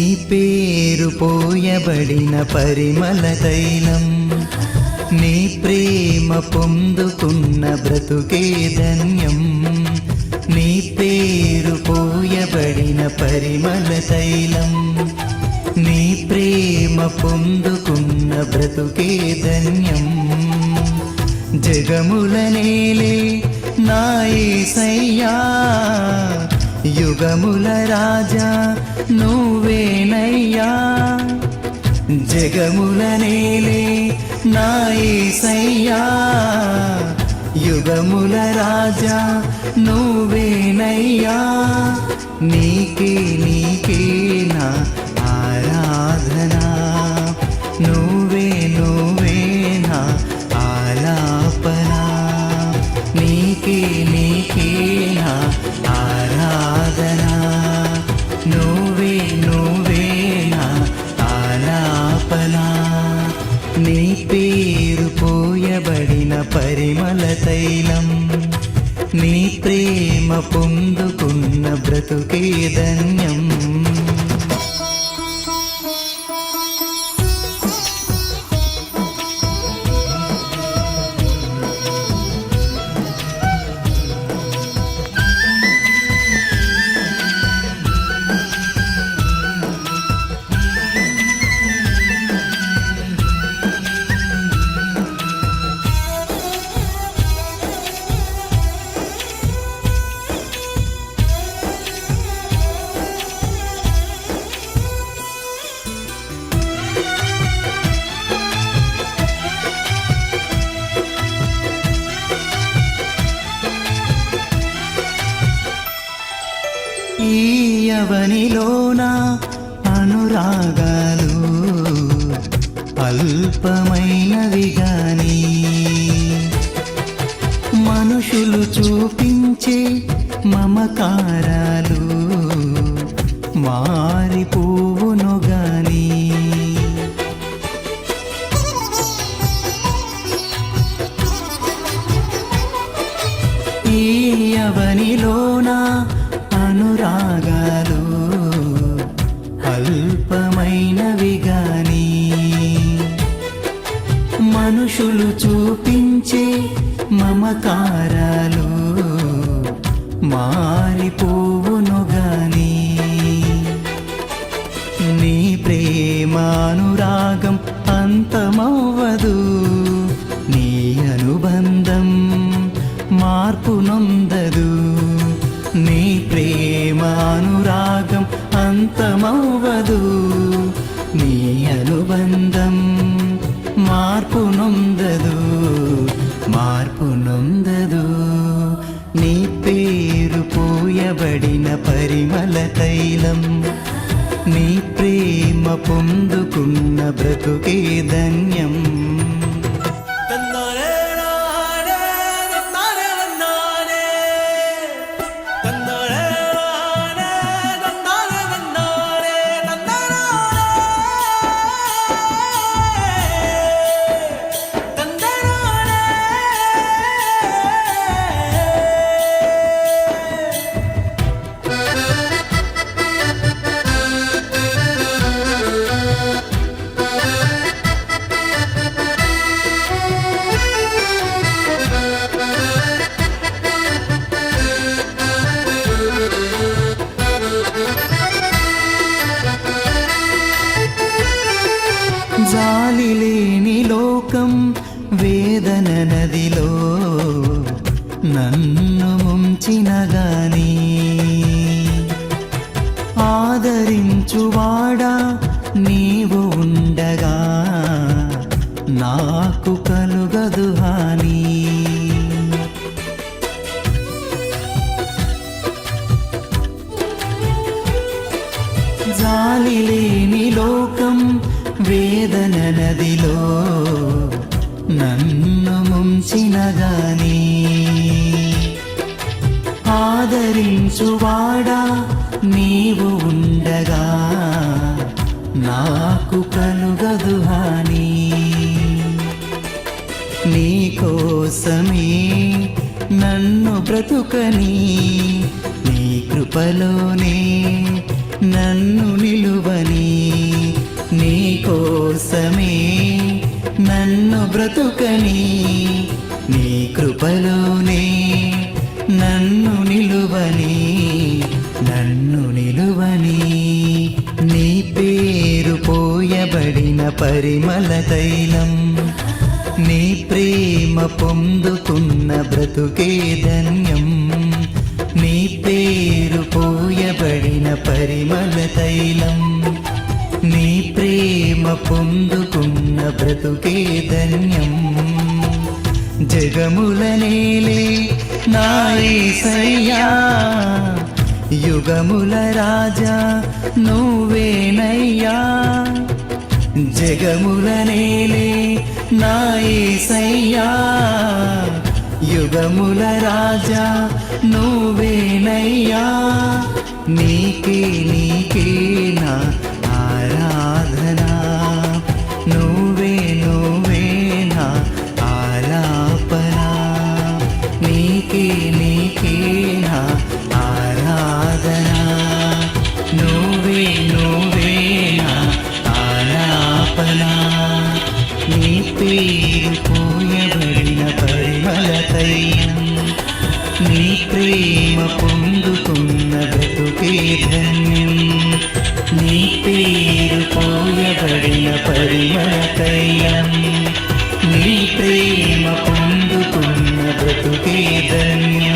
నీ పేరు పోయబడిన పరిమళ తైలం, నీ ప్రేమ పొందుకున్న బ్రతుకే ధన్యం. నీ పేరు పోయబడిన పరిమళ తైలం, నీ ప్రేమ పొందుకున్న బ్రతుకే ధన్యం. జగముల నేలే నా యేసయ్యా, యుగముల రాజా నువ్వేనయ్యా. జగముల నేలే నా యేసయ్యా, యుగముల రాజా నువ్వేనయ్యా. నీకే నీకే నా ఆరాధనా, నువ్వే నువ్వే నా ఆలాపనా. నీకే నీకే నా ఆరాధనా, నువ్వే నువ్వే నా ఆలాపనా. నీ పేరు పోయబడిన పరిమళ తైలం, నీ ప్రేమ పొందుకున్న బ్రతుకే ధన్యం. ఈ యవనిలోన అనురాగాలు అల్పమైనవి గాని, మనుషులు చూపించే మమకారాలు మారిపోవును గాని. ఈ యవనిలోన అనురాగాలు అల్పమైనవి గాని, మనుషులు చూపించే మమకారాలు మారిపోవును గాని. నీ ప్రేమానురాగం అంతమవ్వదు, నీ అనుబంధం మార్పు నొందదు. నీ ప్రేమానురాగం అంతమవ్వదు, నీ అనుబంధం మార్పు నొందదు, మార్పు నొందదు. నీ పేరు పోయబడిన పరిమళ తైలం, నీ ప్రేమ పొందుకున్న బ్రతుకే ధన్యం. జాలి లేని లోకం వేదన నదిలో నన్ను ముంచిన గాని, ఆదరించువాడా నీవు ఉండగా నాకు కలుగదు హాని. జాలి లేని లోకం వేదన నదిలో నన్ను ముంచిన గాని, ఆదరించువాడా నీవు ఉండగా నాకు కలుగదు హాని. నీ కోసమే నన్ను బ్రతుకని, నీ కృపలోనే నన్ను నిలువని. బ్రతుకని నీ కృపలోనే నన్ను నిలువని నీ పేరు పోయబడిన పరిమళ తైలం నీ ప్రేమ పొందుకున్న బ్రతుకే ధన్యం నీ పేరు పోయబడిన పరిమళ తైలం నీ ప్రేమ పొందుకున్న బ్రతుకే ధన్యం జగముల నేలే నా యేసయ్యా యుగముల రాజా నువ్వేనయ్యా జగముల నేలే నా యేసయ్యా యుగముల రాజా నువ్వేనయ్యా నీకే నా ఆరాధనా నువ్వే నా ఆలాపనా నీకే నా ఆరాధనా నువ్వే నా ఆలాపనా నీ పేరు పోయబడిన పరిమళ తైలం నీ ప్రేమ పొందుకున్న బ్రతుకే ధన్యం నీ పేరు పోయబడిన పరిమళ తైలం నీ ప్రేమ పొందుకున్న బ్రతుకే ధన్యం